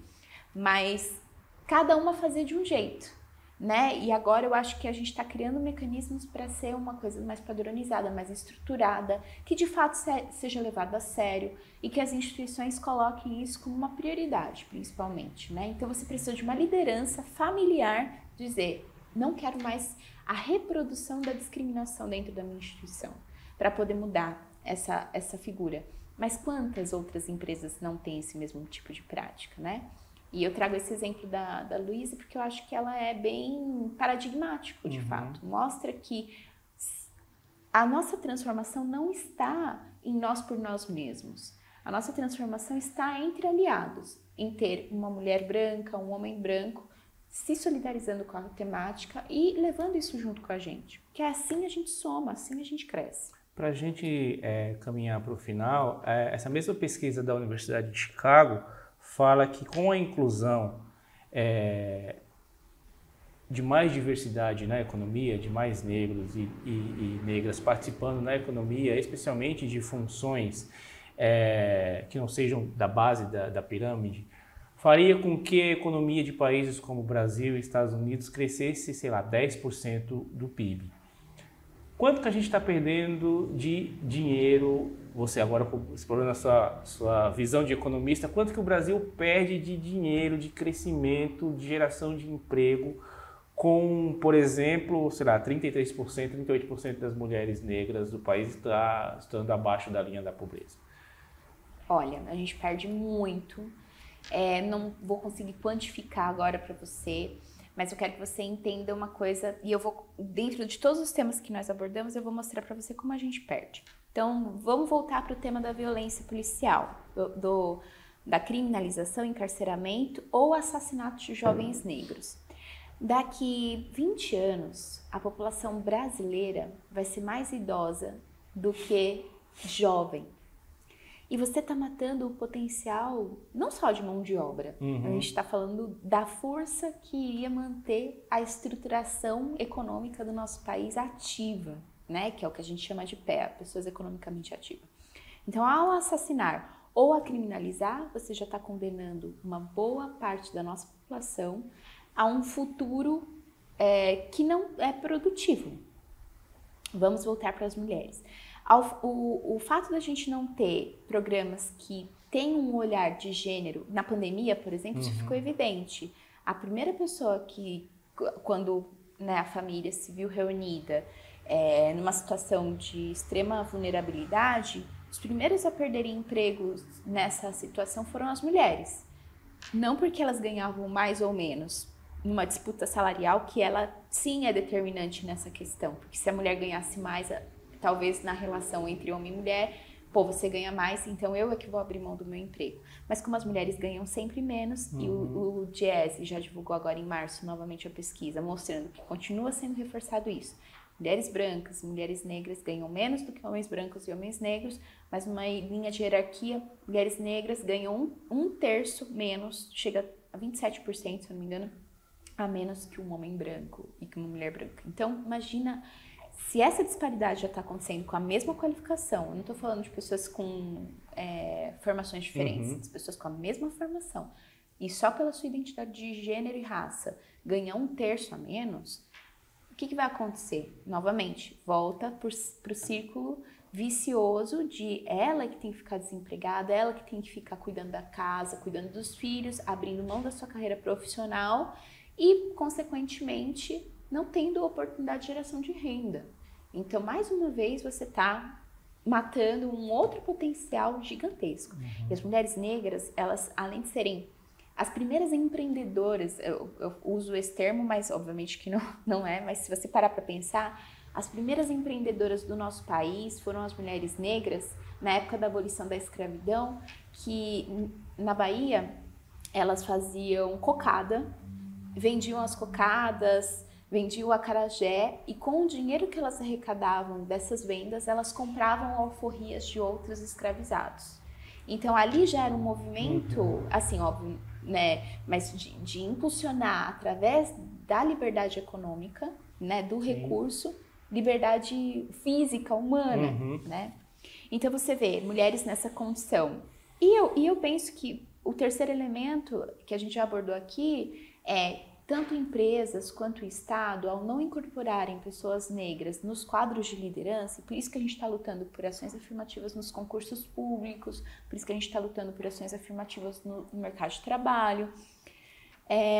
Mas cada uma fazia de um jeito, né? E agora eu acho que a gente está criando mecanismos para ser uma coisa mais padronizada, mais estruturada, que de fato seja levado a sério e que as instituições coloquem isso como uma prioridade, principalmente, né? Então você precisa de uma liderança familiar, dizer, não quero mais a reprodução da discriminação dentro da minha instituição, para poder mudar essa figura. Mas quantas outras empresas não têm esse mesmo tipo de prática, né? E eu trago esse exemplo da Luiza porque eu acho que ela é bem paradigmático, de fato. Mostra que a nossa transformação não está em nós por nós mesmos. A nossa transformação está entre aliados, em ter uma mulher branca, um homem branco, se solidarizando com a temática e levando isso junto com a gente. Porque assim a gente soma, assim a gente cresce. Para a gente caminhar para o final, essa mesma pesquisa da Universidade de Chicago fala que com a inclusão de mais diversidade na economia, de mais negros e negras participando na economia, especialmente de funções que não sejam da base da pirâmide, faria com que a economia de países como Brasil e Estados Unidos crescesse, sei lá, 10% do PIB. Quanto que a gente está perdendo de dinheiro, você agora explorando a sua visão de economista, quanto que o Brasil perde de dinheiro, de crescimento, de geração de emprego, com, por exemplo, sei lá, 33%, 38% das mulheres negras do país estando abaixo da linha da pobreza? Olha, a gente perde muito, não vou conseguir quantificar agora para você, Mas eu quero que você entenda uma coisa, e eu vou, dentro de todos os temas que nós abordamos, eu vou mostrar para você como a gente perde. Então, vamos voltar para o tema da violência policial, da criminalização, encarceramento ou assassinato de jovens negros. Daqui 20 anos, a população brasileira vai ser mais idosa do que jovem. E você está matando o potencial, não só de mão de obra, a gente está falando da força que iria manter a estruturação econômica do nosso país ativa, né? Que é o que a gente chama de PEA, pessoas economicamente ativas. Então, ao assassinar ou a criminalizar, você já está condenando uma boa parte da nossa população a um futuro que não é produtivo. Vamos voltar para as mulheres. O fato da gente não ter programas que têm um olhar de gênero, na pandemia, por exemplo, isso ficou evidente. A primeira pessoa que, quando né, a família se viu reunida numa situação de extrema vulnerabilidade, os primeiros a perderem empregos nessa situação foram as mulheres. Não porque elas ganhavam mais ou menos numa disputa salarial, que ela sim é determinante nessa questão, porque se a mulher ganhasse mais, talvez na relação entre homem e mulher, pô, você ganha mais, então eu é que vou abrir mão do meu emprego. Mas como as mulheres ganham sempre menos, e o Diese já divulgou agora em março novamente a pesquisa, mostrando que continua sendo reforçado isso. Mulheres brancas e mulheres negras ganham menos do que homens brancos e homens negros, mas numa linha de hierarquia, mulheres negras ganham um terço menos, chega a 27%, se eu não me engano, a menos que um homem branco e que uma mulher branca. Então, imagina... Se essa disparidade já está acontecendo com a mesma qualificação, eu não estou falando de pessoas com formações diferentes, as pessoas com a mesma formação, e só pela sua identidade de gênero e raça ganhar um terço a menos, o que vai acontecer? Novamente, volta para o círculo vicioso de ela que tem que ficar desempregada, ela que tem que ficar cuidando da casa, cuidando dos filhos, abrindo mão da sua carreira profissional e, consequentemente, não tendo oportunidade de geração de renda. Então, mais uma vez, você está matando um outro potencial gigantesco. E as mulheres negras, elas, além de serem as primeiras empreendedoras, eu uso esse termo, mas obviamente que não é, mas se você parar para pensar, as primeiras empreendedoras do nosso país foram as mulheres negras, na época da abolição da escravidão, que na Bahia, elas faziam cocada, vendiam as cocadas, vendiam o acarajé e com o dinheiro que elas arrecadavam dessas vendas, elas compravam alforrias de outros escravizados. Então, ali já era um movimento, assim, óbvio, né, mas de impulsionar através da liberdade econômica, né, do recurso, liberdade física, humana, né? Então, você vê mulheres nessa condição. E eu penso que o terceiro elemento que a gente já abordou aqui é tanto empresas quanto o Estado, ao não incorporarem pessoas negras nos quadros de liderança, por isso que a gente está lutando por ações afirmativas nos concursos públicos, por isso que a gente está lutando por ações afirmativas no mercado de trabalho,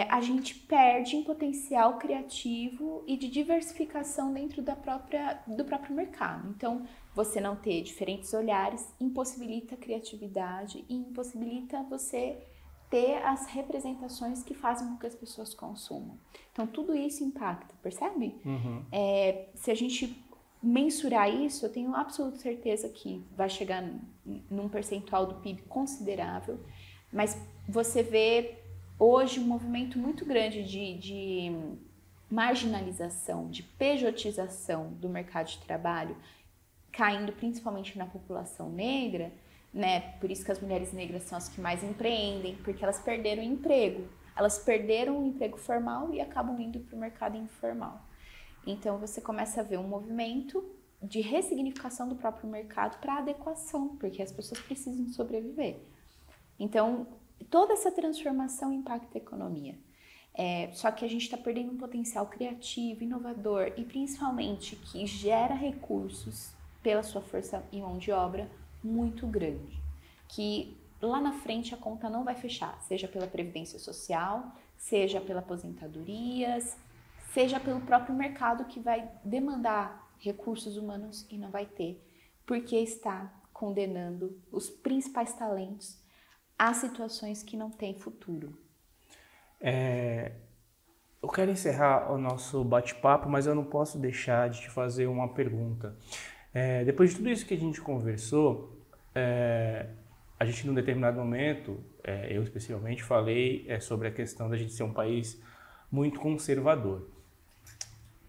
a gente perde em potencial criativo e de diversificação dentro do próprio mercado. Então, você não ter diferentes olhares impossibilita a criatividade e impossibilita você ter as representações que fazem com que as pessoas consumam. Então, tudo isso impacta, percebe? Se a gente mensurar isso, eu tenho absoluta certeza que vai chegar num percentual do PIB considerável, mas você vê hoje um movimento muito grande de marginalização, de pejotização do mercado de trabalho, caindo principalmente na população negra, né? Por isso que as mulheres negras são as que mais empreendem, porque elas perderam o emprego. Elas perderam o emprego formal e acabam indo para o mercado informal. Então, você começa a ver um movimento de ressignificação do próprio mercado para adequação, porque as pessoas precisam sobreviver. Então, toda essa transformação impacta a economia. Só que a gente está perdendo um potencial criativo, inovador e principalmente que gera recursos pela sua força e mão de obra muito grande, que lá na frente a conta não vai fechar, seja pela previdência social, seja pela aposentadorias, seja pelo próprio mercado que vai demandar recursos humanos e não vai ter, porque está condenando os principais talentos a situações que não têm futuro. eu quero encerrar o nosso bate-papo, mas eu não posso deixar de te fazer uma pergunta. Depois de tudo isso que a gente conversou, a gente, num determinado momento, eu especialmente, falei sobre a questão da gente ser um país muito conservador.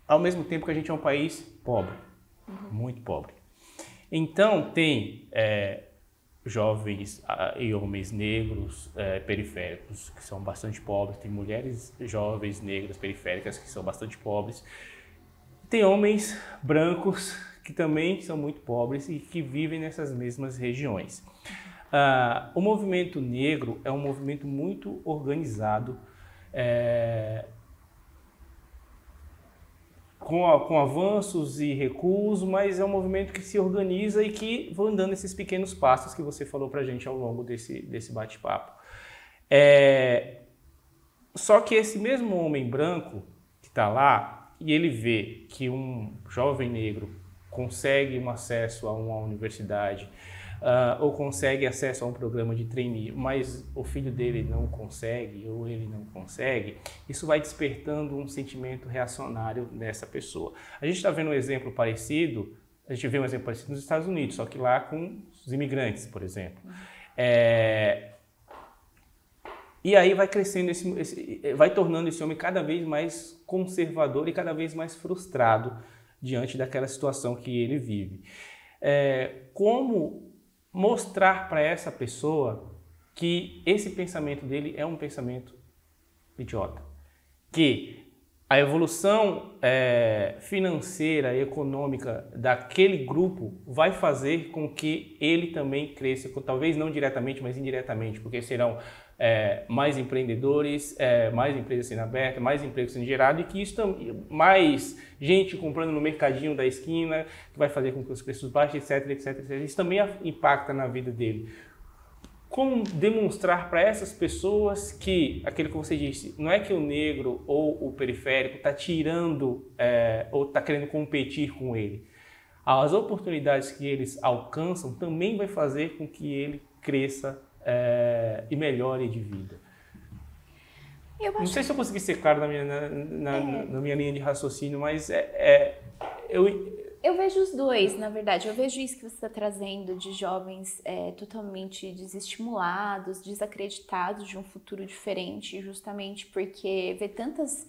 Ao mesmo tempo que a gente é um país pobre, muito pobre. Então, tem jovens e homens negros periféricos que são bastante pobres, tem mulheres jovens negras periféricas que são bastante pobres, tem homens brancos que também são muito pobres e que vivem nessas mesmas regiões. O movimento negro é um movimento muito organizado, com avanços e recuos, mas é um movimento que se organiza e que vão dando esses pequenos passos que você falou pra gente ao longo desse bate-papo. Só que esse mesmo homem branco que está lá, e ele vê que um jovem negro consegue um acesso a uma universidade, ou consegue acesso a um programa de trainee, mas o filho dele não consegue, ou ele não consegue, isso vai despertando um sentimento reacionário nessa pessoa. A gente está vendo um exemplo parecido, nos Estados Unidos, só que lá com os imigrantes, por exemplo. E aí vai crescendo, vai tornando esse homem cada vez mais conservador e cada vez mais frustrado diante daquela situação que ele vive. Como mostrar para essa pessoa que esse pensamento dele é um pensamento idiota, que a evolução financeira e econômica daquele grupo vai fazer com que ele também cresça, talvez não diretamente, mas indiretamente, porque serão mais empreendedores, mais empresas sendo abertas, mais empregos sendo gerados, e que isso mais gente comprando no mercadinho da esquina, que vai fazer com que os preços baixem, etc, etc, etc. Isso também impacta na vida dele. Como demonstrar para essas pessoas que, aquilo que você disse, não é que o negro ou o periférico está tirando ou está querendo competir com ele. As oportunidades que eles alcançam também vai fazer com que ele cresça e melhore de vida. Não sei se eu consegui ser claro na minha linha de raciocínio, mas eu vejo os dois, na verdade. Eu vejo isso que você está trazendo de jovens totalmente desestimulados, desacreditados de um futuro diferente, justamente porque vê tantas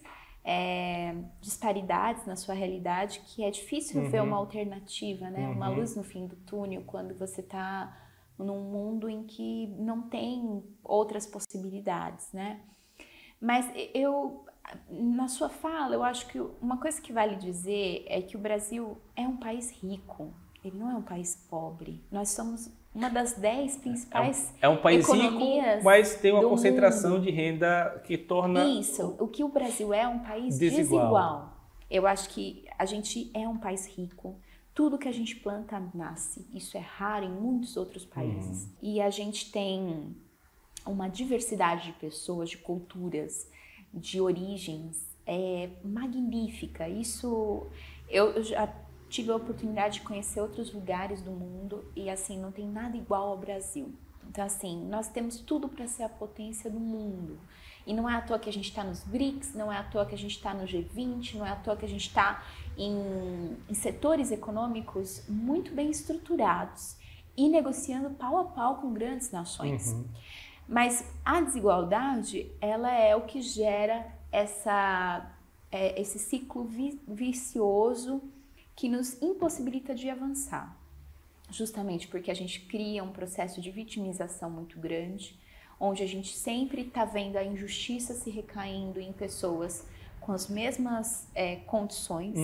disparidades na sua realidade que é difícil ver uma alternativa, né? Uma luz no fim do túnel quando você está num mundo em que não tem outras possibilidades, né? Mas na sua fala, eu acho que uma coisa que vale dizer é que o Brasil é um país rico, ele não é um país pobre. Nós somos uma das 10 principais um país economias rico, mas tem uma do concentração mundo. de renda que torna... Isso, o que o Brasil é um país desigual. desigual. Eu acho que a gente é um país rico. Tudo que a gente planta nasce. Isso é raro em muitos outros países. E a gente tem uma diversidade de pessoas, de culturas, de origens magnífica. Isso, eu já tive a oportunidade de conhecer outros lugares do mundo e assim, não tem nada igual ao Brasil. Então assim, nós temos tudo para ser a potência do mundo. E não é à toa que a gente está nos BRICS, não é à toa que a gente está no G20, não é à toa que a gente está em setores econômicos muito bem estruturados e negociando pau a pau com grandes nações. Mas a desigualdade, ela é o que gera esse ciclo vicioso que nos impossibilita de avançar. Justamente porque a gente cria um processo de vitimização muito grande, onde a gente sempre está vendo a injustiça se recaindo em pessoas com as mesmas condições.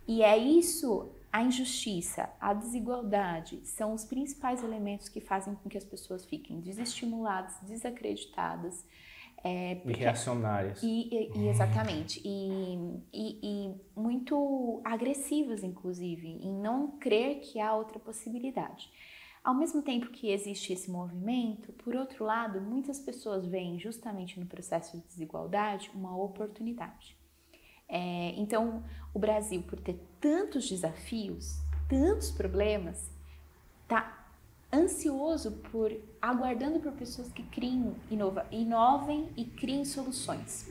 E é isso, a injustiça, a desigualdade, são os principais elementos que fazem com que as pessoas fiquem desestimuladas, desacreditadas. E reacionárias. Exatamente. E muito agressivas, inclusive, em não crer que há outra possibilidade. Ao mesmo tempo que existe esse movimento, por outro lado, muitas pessoas veem justamente no processo de desigualdade uma oportunidade. Então, o Brasil, por ter tantos desafios, tantos problemas, está ansioso aguardando por pessoas que criem, inovem e criem soluções.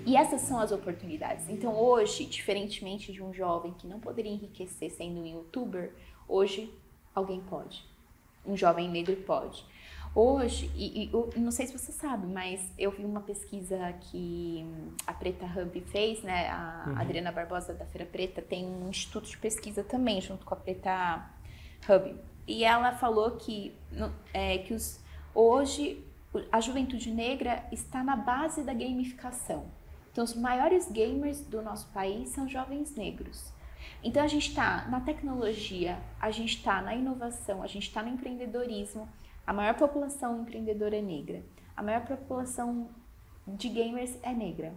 E essas são as oportunidades. Então hoje, diferentemente de um jovem que não poderia enriquecer sendo um youtuber, hoje alguém pode. Um jovem negro pode. Hoje, eu não sei se você sabe, mas eu vi uma pesquisa que a Preta Hub fez, né? A Adriana Barbosa da Feira Preta tem um instituto de pesquisa também, junto com a Preta Hub. E ela falou que hoje a juventude negra está na base da gamificação. Então, os maiores gamers do nosso país são jovens negros. Então, a gente está na tecnologia, a gente está na inovação, a gente está no empreendedorismo. A maior população empreendedora é negra. A maior população de gamers é negra.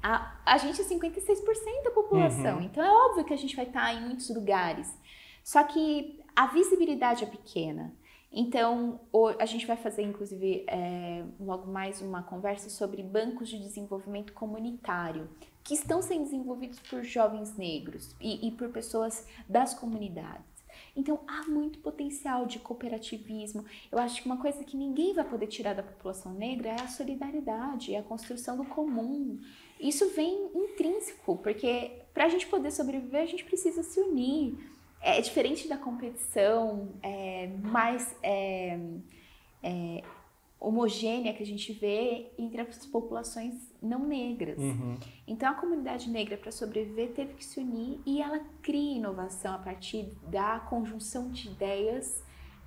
A gente é 56% da população. Então, é óbvio que a gente vai estar em muitos lugares. Só que a visibilidade é pequena. Então, a gente vai fazer, inclusive, logo mais uma conversa sobre bancos de desenvolvimento comunitário, que estão sendo desenvolvidos por jovens negros e por pessoas das comunidades. Então, há muito potencial de cooperativismo. Eu acho que uma coisa que ninguém vai poder tirar da população negra é a solidariedade, é a construção do comum. Isso vem intrínseco, porque para a gente poder sobreviver, a gente precisa se unir. É diferente da competição mais homogênea que a gente vê entre as populações não negras. Então, a comunidade negra, para sobreviver, teve que se unir e ela cria inovação a partir da conjunção de ideias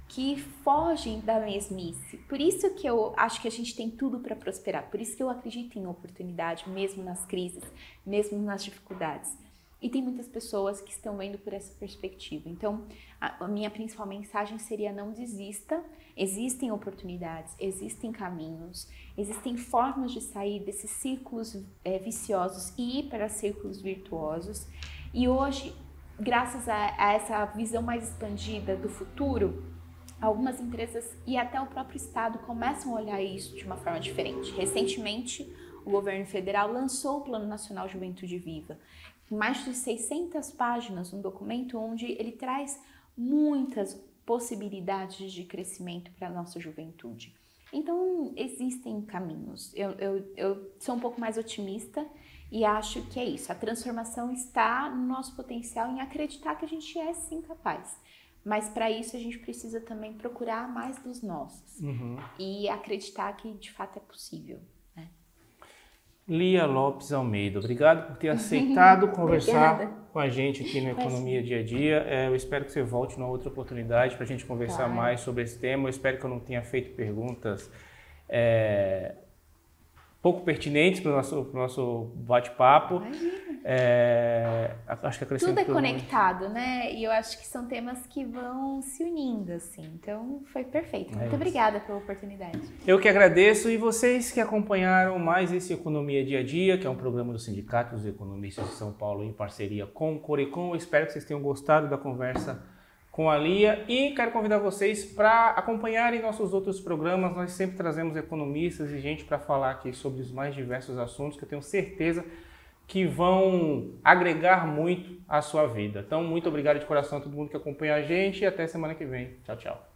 que fogem da mesmice. Por isso que eu acho que a gente tem tudo para prosperar. Por isso que eu acredito em oportunidade, mesmo nas crises, mesmo nas dificuldades. E tem muitas pessoas que estão vendo por essa perspectiva. Então, a minha principal mensagem seria: não desista. Existem oportunidades, existem caminhos, existem formas de sair desses círculos viciosos e ir para círculos virtuosos. E hoje, graças a essa visão mais expandida do futuro, algumas empresas e até o próprio Estado começam a olhar isso de uma forma diferente. Recentemente, o governo federal lançou o Plano Nacional Juventude Viva, mais de 600 páginas, um documento onde ele traz muitas possibilidades de crescimento para a nossa juventude. Então, existem caminhos. Eu sou um pouco mais otimista e acho que é isso. A transformação está no nosso potencial em acreditar que a gente é sim capaz. Mas para isso a gente precisa também procurar mais dos nossos e acreditar que de fato é possível. Lia Lopes Almeida, obrigado por ter aceitado conversar com a gente aqui no Economia Dia a Dia. Eu espero que você volte numa outra oportunidade para a gente conversar mais sobre esse tema. Eu espero que eu não tenha feito perguntas pouco pertinentes para o nosso bate-papo. Acho que tudo é conectado, né? E eu acho que são temas que vão se unindo, assim. Então, foi perfeito. Muito obrigada pela oportunidade. Eu que agradeço. E vocês que acompanharam mais esse Economia Dia a Dia, que é um programa do Sindicato dos Economistas de São Paulo em parceria com o Corecon. Eu espero que vocês tenham gostado da conversa com a Lia e quero convidar vocês para acompanharem nossos outros programas. Nós sempre trazemos economistas e gente para falar aqui sobre os mais diversos assuntos que eu tenho certeza que vão agregar muito à sua vida. Então, muito obrigado de coração a todo mundo que acompanha a gente e até semana que vem. Tchau, tchau.